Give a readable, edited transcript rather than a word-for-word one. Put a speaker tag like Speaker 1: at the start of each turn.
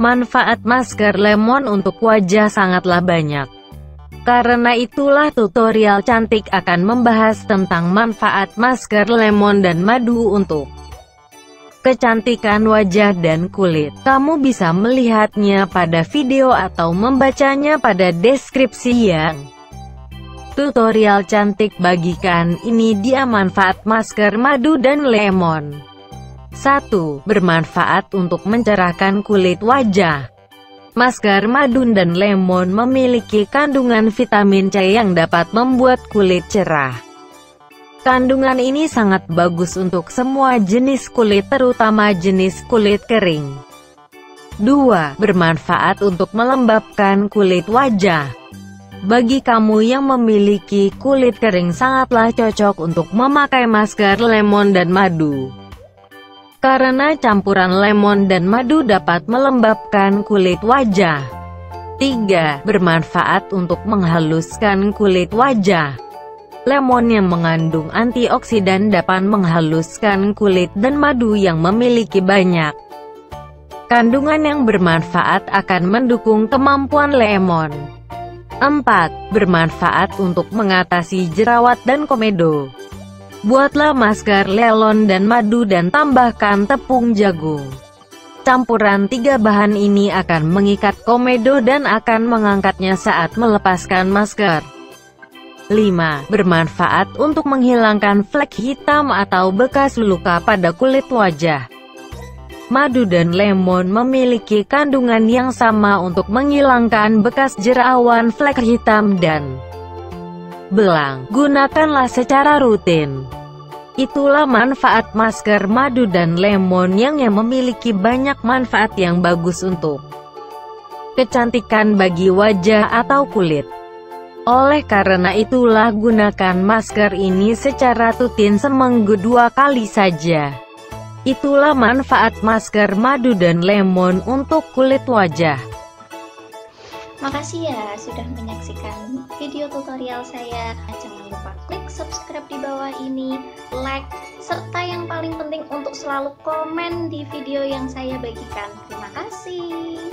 Speaker 1: Manfaat masker lemon untuk wajah sangatlah banyak. Karena itulah tutorial cantik akan membahas tentang manfaat masker lemon dan madu untuk kecantikan wajah dan kulit. Kamu bisa melihatnya pada video atau membacanya pada deskripsi yang tutorial cantik bagikan. Ini dia manfaat masker madu dan lemon. 1. Bermanfaat untuk mencerahkan kulit wajah. Masker madu dan lemon memiliki kandungan vitamin C yang dapat membuat kulit cerah. Kandungan ini sangat bagus untuk semua jenis kulit, terutama jenis kulit kering. 2. Bermanfaat untuk melembabkan kulit wajah. Bagi kamu yang memiliki kulit kering, sangatlah cocok untuk memakai masker lemon dan madu. Karena campuran lemon dan madu dapat melembabkan kulit wajah. 3. Bermanfaat untuk menghaluskan kulit wajah. Lemon yang mengandung antioksidan dapat menghaluskan kulit, dan madu yang memiliki banyak kandungan yang bermanfaat akan mendukung kemampuan lemon. 4. Bermanfaat untuk mengatasi jerawat dan komedo. Buatlah masker lemon dan madu dan tambahkan tepung jagung. Campuran 3 bahan ini akan mengikat komedo dan akan mengangkatnya saat melepaskan masker. 5. Bermanfaat untuk menghilangkan flek hitam atau bekas luka pada kulit wajah. Madu dan lemon memiliki kandungan yang sama untuk menghilangkan bekas jerawat, flek hitam, dan belang. Gunakanlah secara rutin. Itulah manfaat masker madu dan lemon yang memiliki banyak manfaat yang bagus untuk kecantikan bagi wajah atau kulit. Oleh karena itulah gunakan masker ini secara rutin seminggu 2 kali saja. Itulah manfaat masker madu dan lemon untuk kulit wajah.
Speaker 2: Makasih ya sudah menyaksikan video tutorial saya. Jangan lupa klik subscribe di bawah ini, like, serta yang paling penting untuk selalu komen di video yang saya bagikan. Terima kasih.